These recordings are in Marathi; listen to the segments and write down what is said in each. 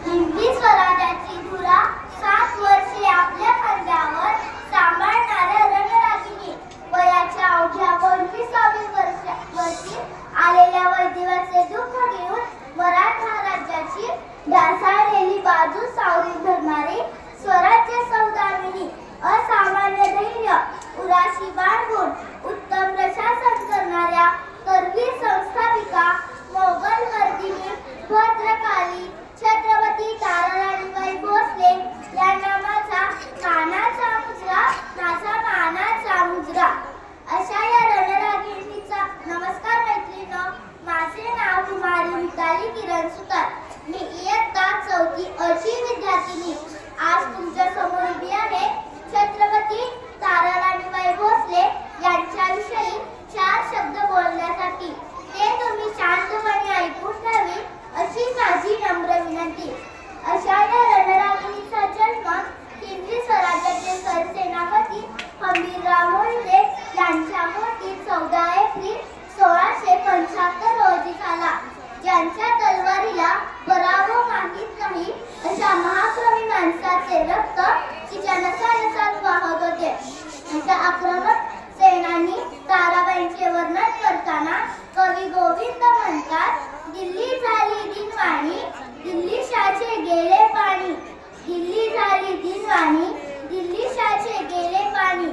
हिंदवी स्वराज्याची धुरा 7 वर्षे आपल्या खांद्यावर सांभाळणाऱ्या रणरागिणी वयाच्या अवघ्या 25व्या वर्षी आलेल्या वैदिवाचे दुःख घेऊन मराठा राज्याची ढासळलेली बाजू सावरून धरणारी स्वराज्य सौदामिनी, असामान्य धैर्य, उराशी बाळगून उत्तम प्रशासन करणाऱ्या करवीर संस्थापिका मोगल वर्धिनी भद्रकाली छत्रपती ताराराणीबाई भोसले या नामाचा मानाचा मुजरा अशा या रणरागिणीचा नमस्कार मैत्रिणींनो. माझे नाव कुमारी मिताली किरण सुतार. मी इयत्ता 4थी अशी विद्यार्थिनी आज तुमच्या समोर उभी आहे. छत्रपती ताराराणीबाई भोसले यांच्याविषयी 4 शब्द बोलण्यासाठी. ते तुम्ही शांतपणे ऐकून घ्यावे अशी माझी नम्र विनंती. अशा या रणरागिणीचा जन्म हिंदवी स्वराज्याचे सरसेनापती हंबीरराव मोहिते यांच्या पोटी 14 एप्रिल 1675 रोजी झाला. ज्यांच्या तलवारीला पराभव माहित नाही अशा महाकवी माणसाचे रक्त तिच्या नसानसात वाहत होते. अशा आक्रमक सेनानी ताराबाईंचे वर्णन करताना कवी गोविंद म्हणतात, दिल्ली झाली दिनवाणी, दिल्लीशाचे गेले पाणी. दिल्ली झाली दिनवाणी, दिल्लीशाचे गेले पाणी.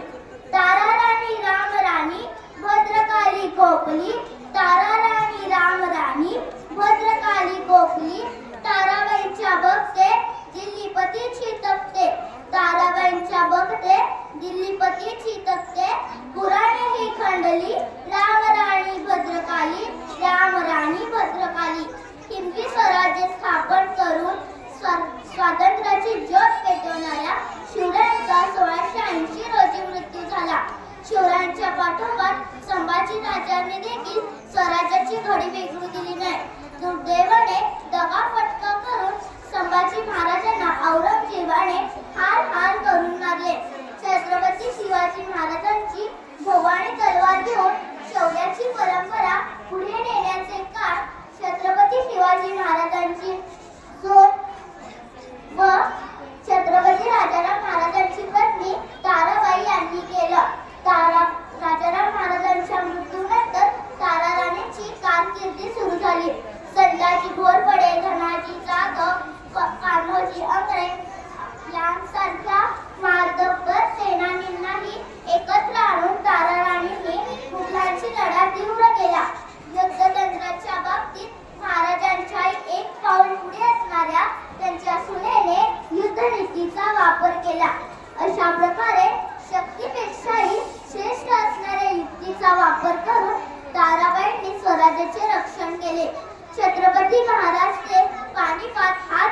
ताराराणी रामराणी भद्रकाली कोकली. ताराराणी रामराणी भद्रकाली कोकली. ताराबाईंच्या बघते दिल्लीपतीची तपते. ताराबाईंच्या बघते दिल्लीपतीची तपते. पुराणे ही खंडली रामराणी भद्रकाली. रामराणी भद्रकाली. हिंदवी स्वराज्य स्थापन करून स्वातंत्र्याची ज्योत पेटवणाऱ्या शिवरायांचा 1680 रोजी मृत्यू झाला. शिवरायांच्या पाठोपाठ संभाजी राजांनी देखील स्वराज्याची घडी वेगळू दिली नाही. दुर्दैवाने दगाफटका करून संभाजी महाराजांना औरंगजेबाने हाल करून मारले. छत्रपती शिवाजी महाराजांची भोवानी तलवार घेऊन शौर्याची परंपरा पुढे नेण्याचे काम छत्रपती शिवाजी महाराजांची सून व छत्रपती राजाराम महाराजांची पत्नी ताराबाई यांनी केलं. राजाराम महाराजांच्या मृत्यूनंतर ताराराणीची कारकिर्दी सुरू झाली. संताजी घोरपडे, धनाजी जाधव, कान्होजी आंग्रे यांसारख्या मार्दवकर सेनानींनाही एकत्र आणून ताराराणींनी मुघलांशी लढा तीव्र केला. युद्धतंत्राच्या बाबतीत महाराजांच्या एक पाऊल पुढे असणाऱ्या त्यांच्या सुनेने युद्धनीतीचा वापर केला. अशा प्रकारे शक्तीपेक्षाही श्रेष्ठ असणाऱ्या युक्तीचा वापर करून ताराबाईंनी स्वराज्याचे रक्षण केले. छत्रपती महाराज ते पानिपत हा